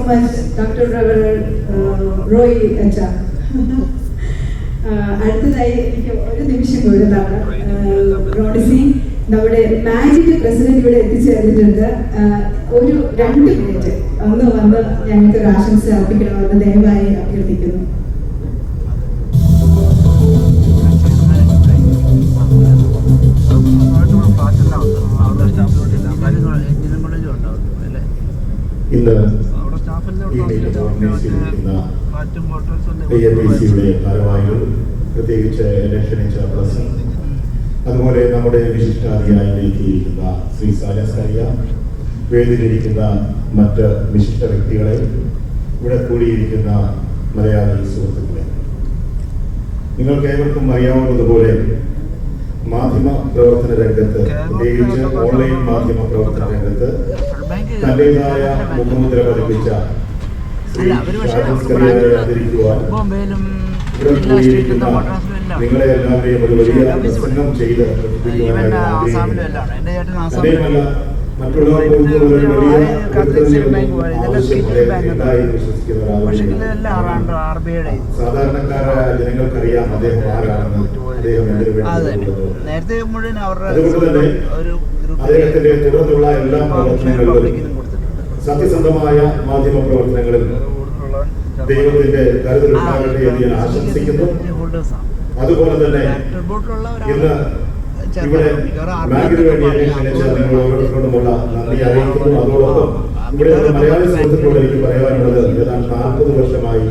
Much doctor Roy അച്ഛ. അടുത്തതായി എനിക്ക് ഒരു നിമിഷം കൂടിയതാണ്. റോണിസി, നമ്മുടെ മാജിക് പ്രസിഡന്റ് ഇവിടെ എത്തിച്ചേർന്നിട്ടുണ്ട്. ഒരു 2 മിനിറ്റ് ഒന്ന് വന്ന് ഞങ്ങൾക്ക് ഒരു ആശംസ അർപ്പിക്കണമെന്ന് ദയവായി അഭ്യർത്ഥിക്കുന്നു. ഇന്ന് AAPCയുടെ ഭാരവാഹികൾ, പ്രത്യേകിച്ച് ഇലക്ഷൻ ചെയർപേഴ്സൺ, അതുപോലെ നമ്മുടെ വിശിഷ്ടാതിഥിയായി എത്തിയിരിക്കുന്ന ശ്രീ സാജസ്കറിയ, വേദിയിലിരിക്കുന്ന മറ്റ് വിശിഷ്ട വ്യക്തികളെ, ഇവിടെ കൂടിയിരിക്കുന്ന മലയാളി സുഹൃത്തുക്കളെ, നിങ്ങൾക്ക് ഏവർക്കും അറിയാവുന്നതുപോലെ മാധ്യമ പ്രവർത്തന രംഗത്ത്, പ്രത്യേകിച്ച് ഓൺലൈൻ മാധ്യമ പ്രവർത്തന രംഗത്ത് തന്റേതായ മുഖമുദ്ര പതിപ്പിച്ച ശ്രീ സാജസ്കറിയയെ ആദരിക്കുവാൻ ഇവിടെ കൂടിയിരിക്കുന്ന നിങ്ങളെ എല്ലാവരെയും ഒരു വലിയ പ്രസംഗം ചെയ്ത് അതേമല്ല മറ്റുള്ളവർക്ക് ഒരു വലിയ സാധാരണക്കാരായ ജനങ്ങൾക്കറിയാം അദ്ദേഹം ആരാണെന്ന്, അദ്ദേഹം അതുകൊണ്ട് തന്നെ അദ്ദേഹത്തിന്റെ തുടർന്നുള്ള എല്ലാ പ്രവർത്തനങ്ങളിലും, സത്യസന്ധമായ മാധ്യമ പ്രവർത്തനങ്ങളിൽ ദൈവത്തിന്റെ കരുതലുണ്ടാകട്ടെ എന്ന് ഞാൻ ആശംസിക്കുന്നു. അതുപോലെ തന്നെ ഇന്ന് ഇവിടെ ബാങ്കിന് വേണ്ടി എന്നെ ക്ഷണിച്ച നിങ്ങൾ ഓരോരുത്തരോടുമുള്ള നന്ദി അറിയിക്കുന്നു. അതോടൊപ്പം ഇവിടെ മലയാളി സുഹൃത്തുക്കളോട് എനിക്ക് പറയാനുള്ളത്, ഏതാണ്ട് 40 വർഷമായി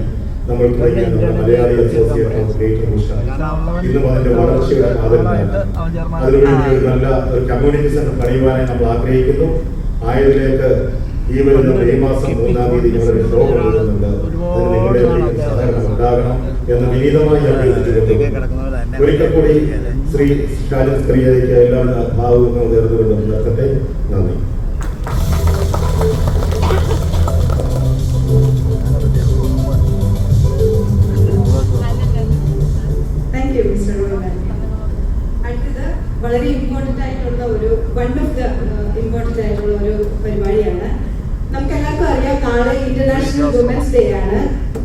നമ്മൾ തുടങ്ങിയ Malayali association of greater Bhushan ഇന്നും അതിന്റെ വളർച്ചയുടെ പാതയിലാണ്. അതിനുവേണ്ടി ഒരു നല്ല ഒരു കമ്മ്യൂണിറ്റി സെന്റർ പണിയുവാനായി നമ്മൾ ആഗ്രഹിക്കുന്നു. ആയതിലേക്ക് ഈ വരുന്ന മെയ് മാസം 3-ാം തീയതി ഞങ്ങളൊരു ഷോ കൊണ്ടുവരുന്നുണ്ട്. അതിന് നിങ്ങളുടെ സഹകരണം ഉണ്ടാകണം എന്ന് വിനീതമായി അഭ്യർത്ഥിച്ചുകൊണ്ട് ഒരിക്കൽ കൂടി ശ്രീ സാജസ്കറിയയ്ക്ക് എല്ലാവിധ ഭാവങ്ങളും നേർന്നുകൊണ്ട് നിർത്തട്ടെ. നന്ദി. വളരെ ഇമ്പോർട്ടൻ്റ് ആയിട്ടുള്ള ഒരു ഇമ്പോർട്ടൻ്റ് ആയിട്ടുള്ള ഒരു പരിപാടിയാണ്. നമുക്ക് എല്ലാവർക്കും അറിയാം, നാളെ ഇന്റർനാഷണൽ വുമൻസ് ഡേ ആണ്.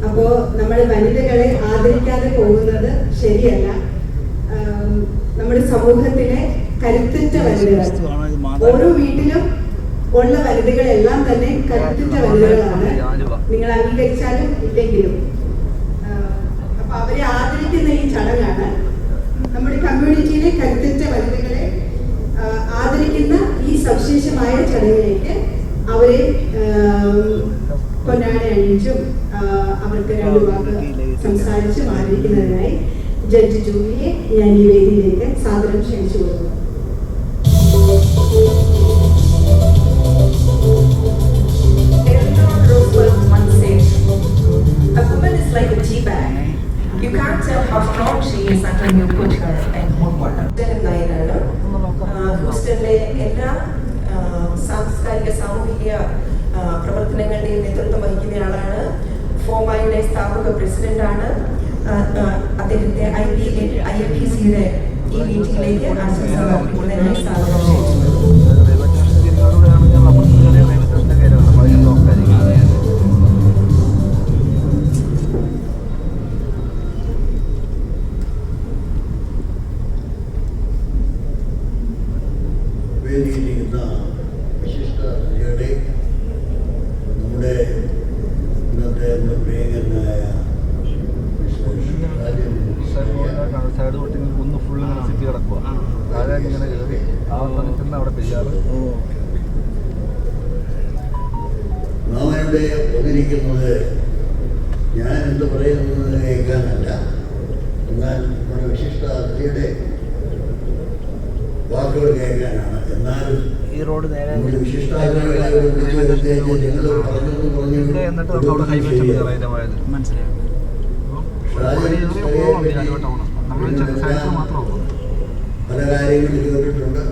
അപ്പോൾ നമ്മൾ വനിതകളെ ആദരിക്കാതെ പോകുന്നത് ശരിയല്ല. നമ്മുടെ സമൂഹത്തിലെ കരുത്തുറ്റ വനിതകൾ, ഓരോ വീട്ടിലും ഉള്ള വനിതകളെല്ലാം തന്നെ കരുത്തുറ്റ വനിതകളാണ്. നിങ്ങൾ അംഗീകരിച്ചാലും ഇല്ലെങ്കിലും. അപ്പൊ അവരെ ആദരിക്കുന്ന ഈ ചടങ്ങാണ്. നമ്മുടെ കമ്മ്യൂണിറ്റിയിലെ കരുത്തുറ്റ വനിതകളെ ആദരിക്കുന്ന ഈ സവിശേഷമായ ചടങ്ങിലേക്ക് അവരെ പൊന്നാട അണിയിച്ചും അവർക്ക് 2 വാക്ക് സംസാരിച്ചും ആദരിക്കുന്നതിനായി ജഡ്ജി ജൂലിയെ ഞാൻ ഈ വേദിയിലേക്ക് സാദരം ക്ഷണിച്ചു കൊടുക്കുന്നു. You can't tell how strong she is until you put her in hot water. ഹൂസ്റ്റണിലെ എല്ലാ സാംസ്കാരിക സാമൂഹിക പ്രവർത്തനങ്ങളുടെയും നേതൃത്വം വഹിക്കുന്നയാളാണ്. ഫോമയുടെ സ്ഥാപക പ്രസിഡന്റാണ്. അദ്ദേഹത്തെ IAPCയുടെ ഈ മീറ്റിംഗിലേക്ക് ആശംസ അർപ്പിക്കുന്നതിനായി സ്വാഗതം ചെയ്യുന്നു. വേദിയിലിരിക്കുന്ന വിശിഷ്ട അതിഥികളെ, നമ്മുടെ ഇന്നത്തെ പ്രിയങ്കരനായ സൈഡ് തൊട്ട് ഒന്ന് ഫുള്ള് സിറ്റി കിടക്കുക, താഴെ ഇങ്ങനെ കയറി അവിടെ പെയ്യാറ്. നാം ഇവിടെ വന്നിരിക്കുന്നത് ഞാൻ എന്ത് പറയുന്നത് കേൾക്കാനല്ല, എന്നാൽ നമ്മുടെ വിശിഷ്ട അതിഥിയുടെ വാക്കുകൾ കേൾക്കാനാണ്. എന്നാലും ഈ റോഡ് നേരെ വിശിഷ്ടാതിഥികളെ പല കാര്യങ്ങളും കേട്ടിട്ടുണ്ട്,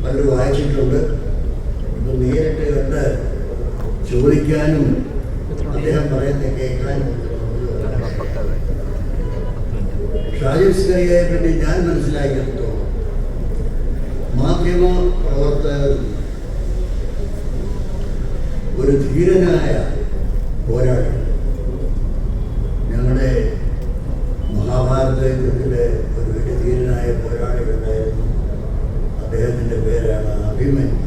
പലരും വായിച്ചിട്ടുണ്ട്. ഇപ്പൊ നേരിട്ട് കണ്ട് ചോദിക്കാനും അദ്ദേഹം പറയുന്നത് കേൾക്കാനും സാജസ്കറിയയെ പറ്റി ഞാൻ മനസ്സിലാക്കിയെടുത്തോളം മാധ്യമ പ്രവർത്തകർ ഒരു ധീരനായ അദ്ദേഹത്തിൻ്റെ പേരാണ് അഭിമന്യു.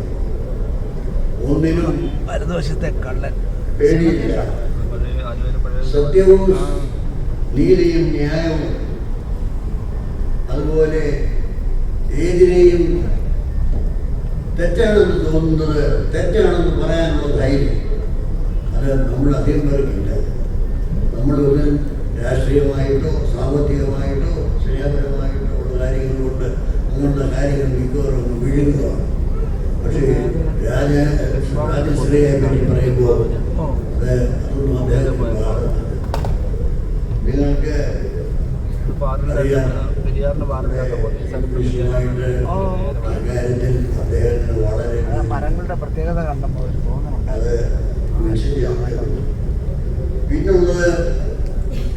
ഒന്നിനും വലതുവശത്തെ കള്ളൻ പേടിയില്ല. സത്യവും നീതിയും ന്യായവും അതുപോലെ ഏതിനെയും തെറ്റാണെന്ന് തോന്നുന്നത് തെറ്റാണെന്ന് പറയാനുള്ള ധൈര്യം അത് നമ്മൾ അധികം പേർക്കില്ല. നമ്മളൊന്ന് രാഷ്ട്രീയമായിട്ടോ സാമ്പത്തികമായിട്ടോ സ്നേഹപരമായിട്ടോ ഉള്ള കാര്യങ്ങൾ കൊണ്ട് അങ്ങനെയുള്ള കാര്യങ്ങൾ മിക്കവാറും ഒന്ന് വീഴുന്നതാണ്. പക്ഷേ രാജശ്രീയെ പറ്റി പറയുമ്പോൾ അതൊന്നും അദ്ദേഹത്തിന് നിങ്ങൾക്ക് അറിയാം. അക്കാര്യത്തിൽ അദ്ദേഹത്തിന് വളരെ മരങ്ങളുടെ പ്രത്യേകത കണ്ടപ്പോൾ അത് മനസ്സിലായിരുന്നു. പിന്നുള്ളത്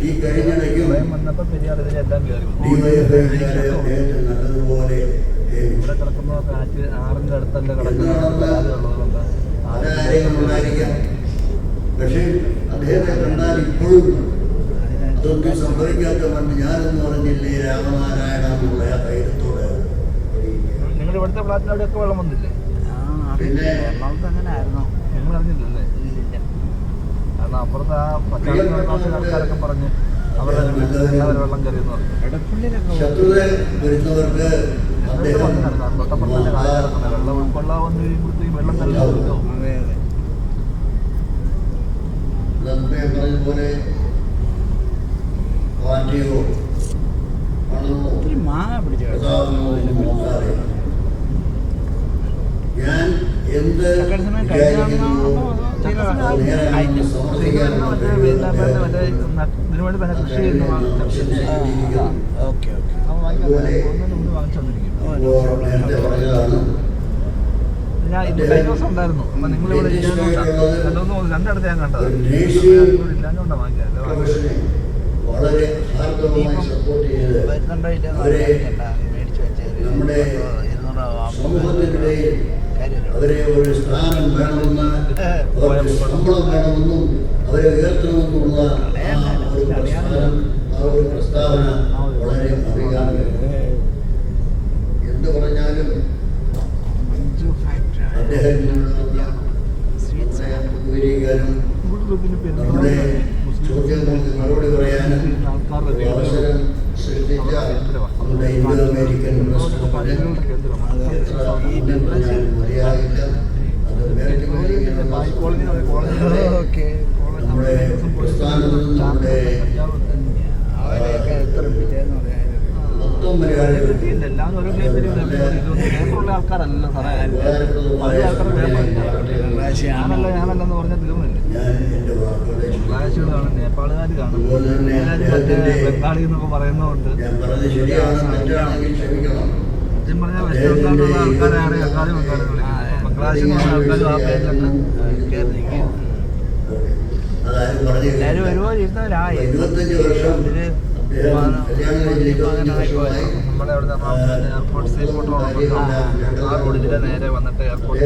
ഈ കഴിഞ്ഞിടയ്ക്കും വന്നപ്പോൾ പെരിയാർ ഇതിലെല്ലാം കയറി ഡിവൈഎഫ്ഐക്കാരെ അദ്ദേഹത്തിന് നല്ലതുപോലെ ഇവിടെ കിടക്കുന്ന കാറ്റ് ആറിൻ്റെ അടുത്തല്ല കിടക്കുന്നത് കാര്യങ്ങളുണ്ടായിരിക്കാം. പക്ഷേ അദ്ദേഹത്തെ കണ്ടാൽ ഇപ്പോഴും അതൊന്നും സംഭവിക്കാത്ത പണ്ട് ഞാനെന്ന് പറഞ്ഞില്ലേ രാമനാരായണ എന്നുള്ള ആ ധൈര്യത്തോടെ. നിങ്ങൾ ഇവിടുത്തെ ഫ്ലാറ്റിന് അവിടെയൊക്കെ വെള്ളം വന്നില്ലേ? പിന്നെ അങ്ങനെ ആയിരുന്നു, നിങ്ങൾ അറിഞ്ഞില്ലല്ലേ? കാരണം അപ്പുറത്ത് ആ പച്ചാളി ആൾക്കാരൊക്കെ പറഞ്ഞ് അവരെ വെള്ളം കയറിയെന്ന് പറഞ്ഞു. ശത്രുത വരുന്നവർക്ക് അദ്ദേഹം തൊട്ടപ്പുറത്തെ കായ കിടക്കുന്നത് വെള്ളം ഉൾക്കൊള്ളാമെന്ന് കഴിയുമ്പോഴത്തേക്കും വെള്ളം കയറിയോ? പറഞ്ഞതുപോലെ പാർട്ടിയോ പണമോ നോക്കാതെ ഞാൻ എന്ത് നേരത്തെ പറഞ്ഞതാണ്. ഞാൻ ഇത് കഴിഞ്ഞ ദിവസം ഉണ്ടായിരുന്നു. അപ്പൊ നിങ്ങളിവിടെ രണ്ടിടത്ത് ഞാൻ കണ്ടത് ഇല്ലാഞ്ഞോണ്ടാ വാങ്ങിച്ചത്. വളരെ ഹാർദവമായി സപ്പോർട്ട് ചെയ്ത് അവരെ നമ്മുടെ സമൂഹത്തിനിടയിൽ അവരെ ഒരു സ്ഥാനം വേണമെന്ന് അവർക്ക് ശമ്പളം വേണമെന്നും അവരെ ഉയർത്തണമെന്നുള്ള ഒരു പ്രസ്താവന വളരെ അഭികാമ്യമാണ്. എന്ത് പറഞ്ഞാലും അദ്ദേഹത്തിനോട് ഉപകരിക്കാനും നമ്മുടെ ചോദ്യങ്ങൾക്ക് മറുപടി പറയാനും അവസരം സൃഷ്ടിച്ച നമ്മുടെ ഇന്തോ അമേരിക്കൻ പ്രസിഡന്റിന് എത്ര നന്ദി പറഞ്ഞാലും മതിയാകില്ല. അത് നമ്മുടെ പ്രസ്ഥാനത്തിൽ നമ്മുടെ മൊത്തം മലയാളികൾ ആൾക്കാരല്ല സാറേ, ഞാനല്ലെന്ന് പറഞ്ഞാൽ തീർന്നില്ല. എൻ്റെ വാക്കുകളെ ഫ്ലാഷുകളാണ്, നേപ്പാളുകാർ കാണും, ബംഗാളി എന്നൊക്കെ പറയുന്നതുകൊണ്ട് ഞാൻ പറഞ്ഞത് ശരിയാണ് തെറ്റാണെങ്കിൽ ക്ഷമിക്കണം. സത്യം പറഞ്ഞാൽ വെസ്റ്റ് ബംഗാളിലുള്ള ആൾക്കാരാണ് ബംഗാളി ബംഗാളി വിളിക്കുന്നത്. ബംഗ്ലാദേശിൽ നിന്നുള്ള ആൾക്കാരും ആ പേരിലൊക്കെ കയറി നിൽക്കുക. അതായത് പറഞ്ഞില്ല. 25 വർഷം കല്യാണം കഴിഞ്ഞിട്ട് 25 വർഷമായി നമ്മുടെ അവിടെ എയർപോർട്ട് സീപോർട്ട് ആ റോഡിലെ നേരെ വന്നിട്ട് എയർപോർട്ടിൽ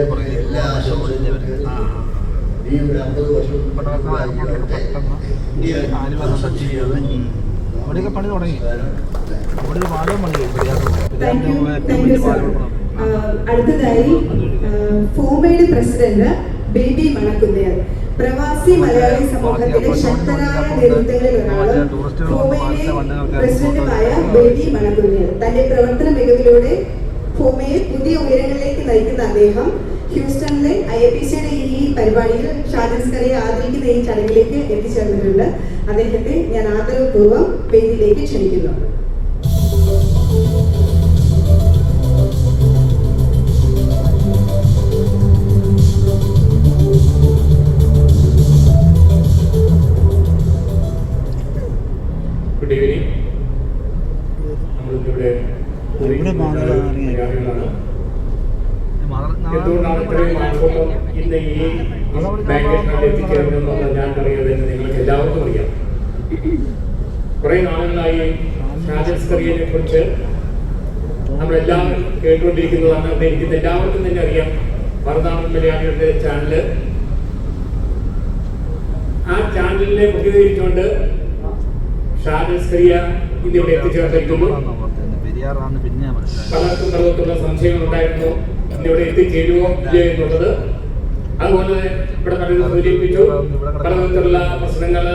ഈ ഒരു 50 വർഷം ആലുവ ടച്ച് ചെയ്യാതെ അവിടെയൊക്കെ പണി തുടങ്ങി. അവിടെ ഒരു പാലവും പണി താങ്ക് യു സർ. അടുത്തതായി ഫോമയുടെ പ്രസിഡന്റ് ബേബി മണക്കുന്നേൽ. പ്രവാസി മലയാളി സമൂഹത്തിലെ ശക്തരായ നേതൃത്വങ്ങളിൽ ഒരാളും ഫോമയിലെ പ്രസിഡന്റുമായ ബേബി മണക്കുന്നേൽ. തന്റെ പ്രവർത്തന മികവിലൂടെ ഫോമയെ പുതിയ ഉയരങ്ങളിലേക്ക് നയിക്കുന്ന അദ്ദേഹം ഹ്യൂസ്റ്റണിലെ IAPCയുടെ ഈ പരിപാടിയിൽ ഷാജൻ സ്കറിയെ ആദരിക്കുന്ന ഈ ചടങ്ങിലേക്ക് എത്തിച്ചേർന്നിട്ടുണ്ട്. അദ്ദേഹത്തെ ഞാൻ ആദരവപൂർവ്വം വേദിയിലേക്ക് ക്ഷണിക്കുന്നു. Good evening. നമ്മളിവിടെ മലയാളികളാണ്. എന്തുകൊണ്ടാണ് ഇത്രയും ആൾക്കൂട്ടം ഇന്ന് ഈ ബാങ്കറ്റിൽ എത്തിച്ചേർന്നതെന്നുള്ളത് ഞാൻ പറയുന്നത് നിങ്ങൾക്ക് എല്ലാവർക്കും അറിയാം. കുറേ നാളുകളായി ഷാജൻ സ്കറിയയെ കുറിച്ച് നമ്മളെല്ലാം കേട്ടുകൊണ്ടിരിക്കുന്നതാണ്. അവിടെ ഇരിക്കുന്ന എല്ലാവർക്കും തന്നെ അറിയാം. മറുനാടൻ മലയാളികളുടെ ചാനല്, ആ ചാനലിനെ പ്രതിനിധീകരിച്ചുകൊണ്ട് ഷാജൻ സ്കറിയ ഇന്നിവിടെ എത്തിച്ചേർന്നിരിക്കുന്നു. പെരിയാറാന്ന് പിന്നെ മനസ്സിലായി. പലർക്കുള്ള സംശയങ്ങൾ ഉണ്ടായിരുന്നു ഇന്നിവിടെ എത്തിച്ചേരുവോ ഇല്ല എന്നുള്ളത്. അതുപോലെ ഇവിടെ പലരും സൂചിപ്പിച്ചു പലതരത്തിലുള്ള പ്രശ്നങ്ങൾ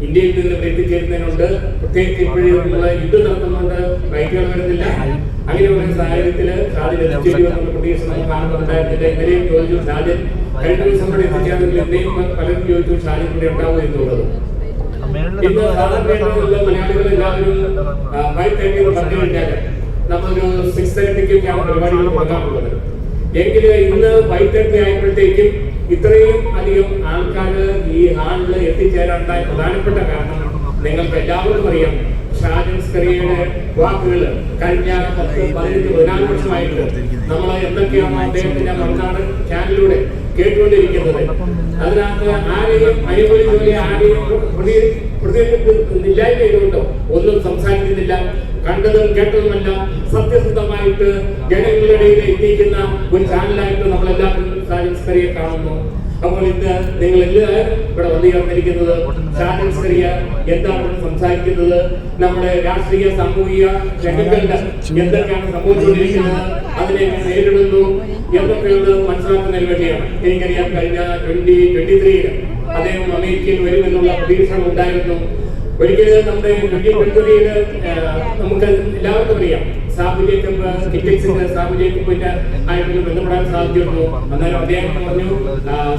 ഇന്ത്യയിൽ നിന്ന് ഇവിടെ എത്തിച്ചേരുന്നതിനുണ്ട്. പ്രത്യേകിച്ച് ഇപ്പോഴുള്ള യുദ്ധം നടക്കുന്നുണ്ട്, ഫ്ലൈറ്റുകൾ വരുന്നില്ല. അങ്ങനെയുള്ള സാഹചര്യത്തിൽ ഷാജിൽ എത്തിച്ചേരുമെന്നുള്ള പ്രതീക്ഷ നമുക്ക് കാണുന്നുണ്ടായിരുന്നില്ല. ഇന്നലെയും ചോദിച്ചു ഷാജിൽ കഴിഞ്ഞ ദിവസം ഇവിടെ എത്തിച്ചേർന്നില്ല. ഇന്നലെയും പലരും ചോദിച്ചു ഷാജിൽ ഇവിടെ ഉണ്ടാവും എന്നുള്ളത്. ഇന്ന് സാധാരണ മലയാളികൾ എല്ലാവരും 5:30 പറഞ്ഞു കഴിഞ്ഞാൽ നമ്മളൊരു 6:30 പരിപാടികൾ തുടങ്ങാറുള്ളത്. എങ്കിൽ ഇന്ന് 5:30 ആയപ്പോഴത്തേക്കും ഇത്രയും അധികം ആൾക്കാർ ഈ ഹാളിൽ എത്തിച്ചേരാനുണ്ടായ പ്രധാനപ്പെട്ട കാരണം നിങ്ങൾക്ക് എല്ലാവർക്കും അറിയാം. ഷാജൻ സ്കറിയയുടെ വാക്കുകൾ കഴിഞ്ഞ 10-15-14 വർഷമായിട്ട് നമ്മൾ എന്തൊക്കെയാണ് അദ്ദേഹത്തിന്റെ മറുനാട് ചാനലിലൂടെ കേട്ടുകൊണ്ടിരിക്കുന്നത്. അതിനകത്ത് ആരെയും അനുകൂലിച്ചുകൊണ്ട് ആരെയും ഇല്ലായ്മ ചെയ്തുകൊണ്ടോ ഒന്നും സംസാരിക്കുന്നില്ല. കണ്ടതും കേട്ടതുമെല്ലാം സത്യസന്ധമായിട്ട് ജനങ്ങളുടെ ഇടയിൽ എത്തിക്കുന്ന ഒരു ചാനലായിട്ട് നമ്മളെല്ലാവരും ഷാജൻ സ്കറിയെ കാണുന്നു. അപ്പോൾ ഇന്ന് നിങ്ങൾ എല്ലാവരും ഇവിടെ വന്നു ചേർന്നിരിക്കുന്നത് ഷാജൻ സ്കറിയ എന്താണ് സംസാരിക്കുന്നത്, നമ്മുടെ രാഷ്ട്രീയ സാമൂഹിക രംഗങ്ങളിൽ എന്തൊക്കെയാണ് സംഭവിച്ചുകൊണ്ടിരിക്കുന്നത്, അതിനെ നേരിടുന്നു എന്നൊക്കെയുള്ളത് മനസ്സിലാക്കുന്നതിന് വേണ്ടിയാണ്. എനിക്കറിയാം കഴിഞ്ഞ 2023 അദ്ദേഹം അമേരിക്കയിൽ വരുമെന്നുള്ള പ്രതീക്ഷകൾ ഉണ്ടായിരുന്നു. ഒരിക്കലും നമ്മുടെ 2023 നമുക്ക് എല്ലാവർക്കും അറിയാം സാബു ജേക്കബ് കിറ്റക്സിന്റെ സാബു ജേക്കബിന്റെ ആയിട്ട് ബന്ധപ്പെടാൻ സാധ്യതയുള്ളൂ. അന്നേരം അദ്ദേഹം പറഞ്ഞു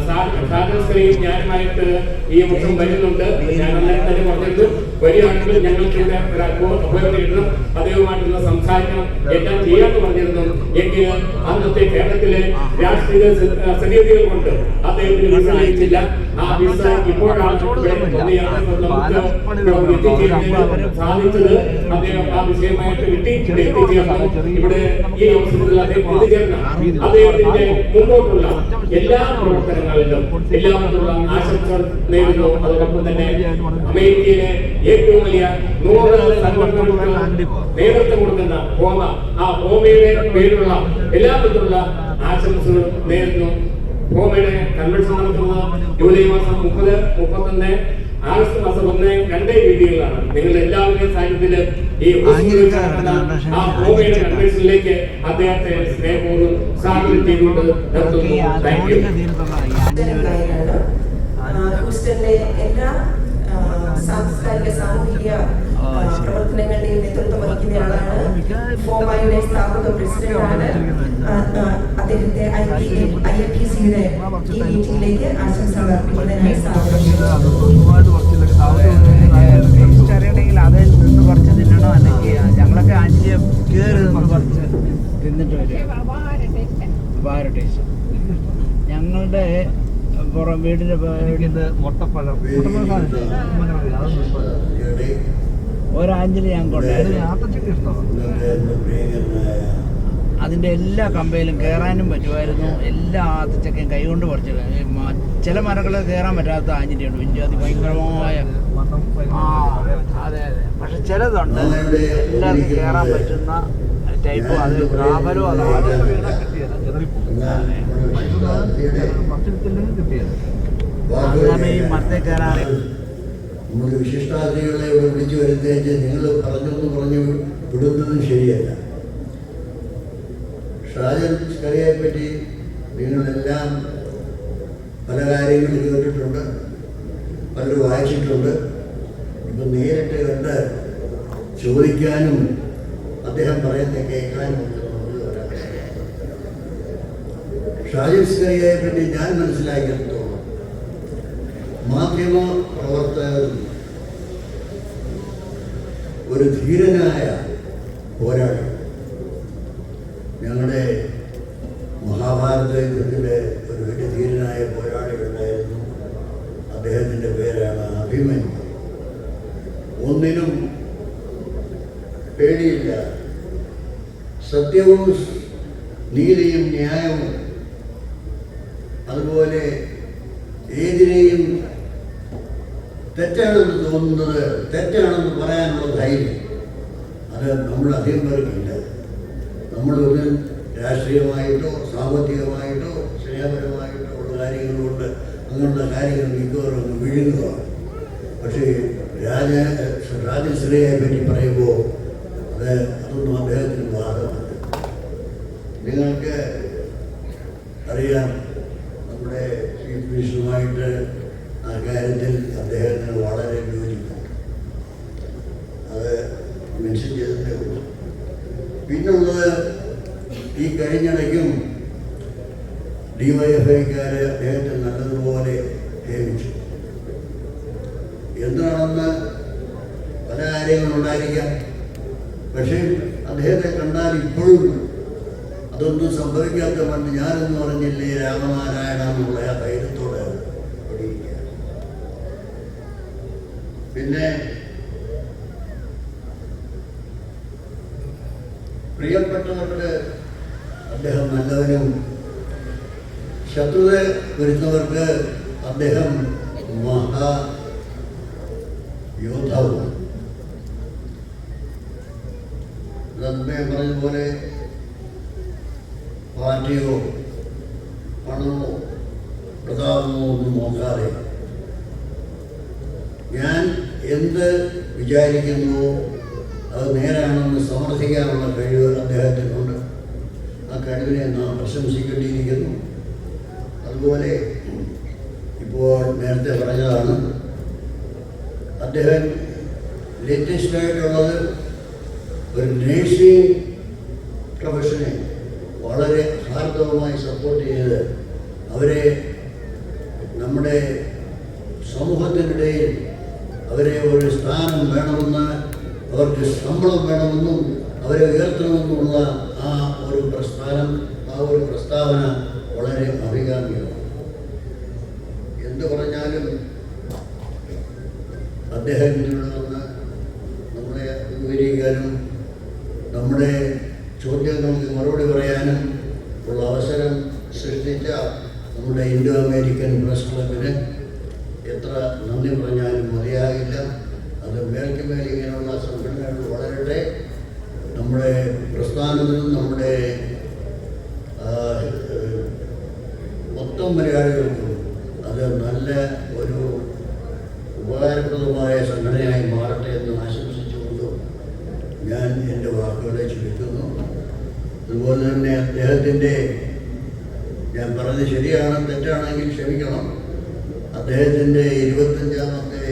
ഷാജൻ സ്കറിയും ഞാനുമായിട്ട് ഈ വർഷം വരുന്നുണ്ട്. ഞാൻ അന്നേരം തന്നെ പറഞ്ഞിരുന്നു വരികയാണെങ്കിൽ ഞങ്ങൾക്ക് ഇവിടെ ഒരു അപ്പോയിന്റ്മെന്റ് ഇടണം, അദ്ദേഹവുമായിട്ടൊന്ന് സംസാരിക്കണം, എല്ലാം ചെയ്യാമെന്ന് പറഞ്ഞിരുന്നു. എങ്കിൽ അന്നത്തെ കേരളത്തിലെ രാഷ്ട്രീയ സ്ഥിതിഗതികൾ കൊണ്ട് അദ്ദേഹത്തിന് വിസ ലഭിച്ചില്ല. ആ വിസ ഇപ്പോഴാണ് എത്തിച്ചേരുന്നതിന് സാധിച്ചത്. അദ്ദേഹം ആ വിഷയമായിട്ട് എത്തിച്ചേർന്നു. ഇവിടെ ഈ അവസരത്തിൽ അദ്ദേഹം എത്തിച്ചേർന്ന അദ്ദേഹത്തിന്റെ മുന്നോട്ടുള്ള എല്ലാ പ്രവർത്തനങ്ങളിലും എല്ലാവർക്കുള്ള ആശംസകൾ നേരുന്നു. അതോടൊപ്പം തന്നെ അമേരിക്കയിലെ ഏറ്റവും വലിയ 100 സംഘടനകൾക്ക് നേതൃത്വം കൊടുക്കുന്ന ഹോമ, ആ ഹോമയുടെ പേരിലുള്ള എല്ലാവർക്കുള്ള ആശംസകളും നേരുന്നു. ഹോമയുടെ കൺവെൻഷൻ നടക്കുന്നത് ജൂലൈ മാസം 30, 31, ആഗസ്റ്റ് മാസം 1, 2 രീതികളിലാണ്. നിങ്ങൾ എല്ലാവരുടെയും സാന്നിധ്യത്തിൽ ഈ ആ ഹോമയുടെ കൺവെൻഷനിലേക്ക് അദ്ദേഹത്തെ സ്നേഹപൂർവ്വം സ്വാഗതം ചെയ്തുകൊണ്ട് നിർത്തുന്നു. Thank you. ഹൂസ്റ്റണിലെ എല്ലാ സാംസ്കാരിക സാമൂഹിക പ്രവർത്തനങ്ങളുടെയും നേതൃത്വം വഹിക്കുന്നയാളാണ്. ഫോമയുടെ സ്ഥാപക പ്രസിഡന്റാണ്. അദ്ദേഹത്തെ IFPCയുടെ ഈ മീറ്റിംഗിലേക്ക് ആശംസകൾ അർപ്പിക്കുന്നതിനായി അറിയണമെങ്കിൽ അതിൽ നിന്ന് കുറച്ച് തിന്നണോ, അല്ലെങ്കിൽ ഞങ്ങളൊക്കെ 5 കയറി നിന്ന് കുറച്ച് തിന്നിട്ട് വരും. ടേസ്റ്റ് ഞങ്ങളുടെ വീടിന്റെ മുട്ടപ്പഴം ഒരാഞ്ചിൽ ഞാൻ കൊണ്ടായിരുന്നു. അതിന്റെ എല്ലാ കമ്പയിലും കയറാനും പറ്റുമായിരുന്നു. എല്ലാ ആത്തച്ചക്കയും കൈകൊണ്ട് പറിച്ചു. ചില മരങ്ങൾ കയറാൻ പറ്റാത്ത ആഞ്ഞിട്ടുണ്ട്. വിഞ്ചാതി ഭയങ്കരമായ അതെ. പക്ഷെ ചിലതുണ്ട് എല്ലാം കയറാൻ പറ്റുന്ന ടൈപ്പ്. അത് ഗ്രാമരോ അങ്ങനെ ഈ മരത്തെ കയറാൻ നമ്മുടെ വിശിഷ്ടാതിഥികളെ ഇവിടെ വിളിച്ചു വരുത്തേച്ച് നിങ്ങൾ പറഞ്ഞു വിടുന്നതും ശരിയല്ല. ഷാജൻ സ്കറിയെ പറ്റി നിങ്ങളെല്ലാം പല കാര്യങ്ങളും കേട്ടിട്ടുണ്ട്, പലരും വായിച്ചിട്ടുണ്ട്. ഇപ്പം നേരിട്ട് കണ്ട് ചോദിക്കാനും അദ്ദേഹം പറയുന്നത് കേൾക്കാനും ഷാജൻ സ്കറിയെ പറ്റി ഞാൻ മനസ്സിലാക്കിയെടുത്തോളം മാധ്യമ പ്രവർത്തകർ ഒരു ധീരനായ പോരാളി. ഞങ്ങളുടെ മഹാഭാരത യുദ്ധത്തിലെ ഒരു വലിയ ധീരനായ പോരാളി ഉണ്ടായിരുന്നു. അദ്ദേഹത്തിൻ്റെ പേരാണ് അഭിമന്യു. ഒന്നിനും പേടിയില്ല. സത്യവും നീതിയും ന്യായവും അതുപോലെ ഏതിനെയും തെറ്റാണെന്ന് തോന്നുന്നത് തെറ്റാണെന്ന് പറയാനുള്ള ധൈര്യം അത് നമ്മൾ അധികം പേർക്കില്ല. നമ്മളൊന്നും രാഷ്ട്രീയമായിട്ടോ സാമ്പത്തികമായിട്ടോ സ്നേഹപരമായിട്ടോ ഉള്ള കാര്യങ്ങളുകൊണ്ട് അങ്ങനെയുള്ള കാര്യങ്ങൾ മിക്കവാറും ഒന്ന് വിഴുങ്ങുകയാണ്. പക്ഷേ ഷാജൻ സ്കറിയയെ പറ്റി പറയുമ്പോൾ അത് അതൊന്നും അദ്ദേഹത്തിന് ബാധകമല്ല. നിങ്ങൾക്ക് അറിയാം, നമ്മുടെ ചീഫ് മിനിസ്റ്ററുമായിട്ട് ആ കാര്യത്തിൽ അദ്ദേഹത്തിന് വളരെ യോജിപ്പുണ്ട്. അത് മെൻഷൻ ചെയ്തതേ ഉള്ളൂ. പിന്നുള്ളത്, ഈ കഴിഞ്ഞിടയ്ക്കും DYFIക്കാർ അദ്ദേഹത്തെ നല്ലതുപോലെ നിയമിച്ചു. എന്താണെന്ന് പല കാര്യങ്ങളുണ്ടായിരിക്കാം. പക്ഷേ അദ്ദേഹത്തെ കണ്ടാൽ ഇപ്പോഴും അതൊന്നും സംഭവിക്കാത്ത പണ്ട് ഞാനെന്ന് പറഞ്ഞില്ലേ രാമനാരായണ എന്നുള്ള ആ ധൈര്യത്തോടെ പഠിക്കുക. പിന്നെ പ്രിയപ്പെട്ടവർക്ക് അദ്ദേഹം നല്ലവനും, ശത്രുത വരുന്നവർക്ക് അദ്ദേഹം മഹായോദ്ധാവും. അദ്ദേഹം പറഞ്ഞതുപോലെ പാർട്ടിയോ പണമോ പ്രതാപമോ ഒന്നും നോക്കാതെ ഞാൻ എന്ത് വിചാരിക്കുന്നുവോ അത് നേരാണെന്ന് സമർത്ഥിക്കാനുള്ള കഴിവ് അദ്ദേഹത്തിനുണ്ട്. ആ കഴിവിനെ നാം പ്രശംസിക്കേണ്ടിയിരിക്കുന്നു. അതുപോലെ ഇപ്പോൾ നേരത്തെ പറഞ്ഞതാണ്, അദ്ദേഹം ലേറ്റസ്റ്റായിട്ടുള്ളത് ഒരു നേഴ്സിംഗ് പ്രൊഫഷനെ വളരെ ഹാർദവമായി സപ്പോർട്ട് ചെയ്ത് അവരെ നമ്മുടെ സമൂഹത്തിനിടയിൽ അവരെ ഒരു സ്ഥാനം വേണമെന്ന്, അവർക്ക് ശമ്പളം വേണമെന്നും അവരെ ഉയർത്തണമെന്നുമുള്ള ആ ഒരു പ്രസ്താവന വളരെ അഭികാമ്യമാണ്. എന്ത് പറഞ്ഞാലും അദ്ദേഹം ഇതിലൂടെ വന്ന് നമ്മളെ വിവരിക്കാനും നമ്മുടെ ചോദ്യങ്ങൾക്ക് മറുപടി പറയാനും ഉള്ള അവസരം സൃഷ്ടിച്ച നമ്മുടെ ഇൻഡോ അമേരിക്കൻ പ്രസ് ക്ലബിന് എത്ര നന്ദി പറഞ്ഞാലും മതിയാകില്ല. അത് മേൽക്ക് മേൽ ഇങ്ങനെയുള്ള സംഘടനകൾ വളരട്ടെ. നമ്മുടെ പ്രസ്ഥാനത്തിനും നമ്മുടെ മൊത്തം മലയാളികൾക്കും അത് നല്ല ഒരു ഉപകാരപ്രദമായ സംഘടനയായി മാറട്ടെ എന്ന് ആശംസിച്ചുകൊണ്ട് ഞാൻ എൻ്റെ വാക്കുകളെ ചുരുക്കുന്നു. അതുപോലെ തന്നെ അദ്ദേഹത്തിൻ്റെ, ഞാൻ പറഞ്ഞത് ശരിയാണ് തെറ്റാണെങ്കിൽ ക്ഷമിക്കണം, അദ്ദേഹത്തിൻ്റെ 25ാമത്തെ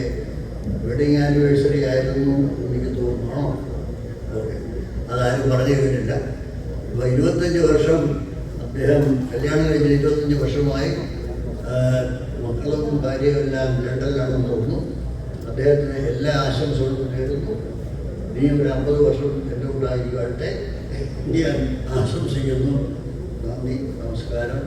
വെഡിങ് ആനിവേഴ്സറി ആയിരുന്നു എനിക്ക് തോന്നുന്നു. ഓക്കെ, അതാരും പറഞ്ഞു കേട്ടില്ല. ഇപ്പോൾ 25 വർഷം അദ്ദേഹം കല്യാണം കഴിഞ്ഞ് 25 വർഷമായി. മക്കളും ഭാര്യയുമെല്ലാം ലണ്ടനിലാണെന്ന് തോന്നുന്നു. അദ്ദേഹത്തിന് എല്ലാ ആശംസകളും നേരുന്നു. ഇനിയും ഒരു 50 വർഷം എൻ്റെ ഉണ്ടായിരിക്കട്ടെ ഞാൻ ആശംസിക്കുന്നു. നന്ദി, നമസ്കാരം.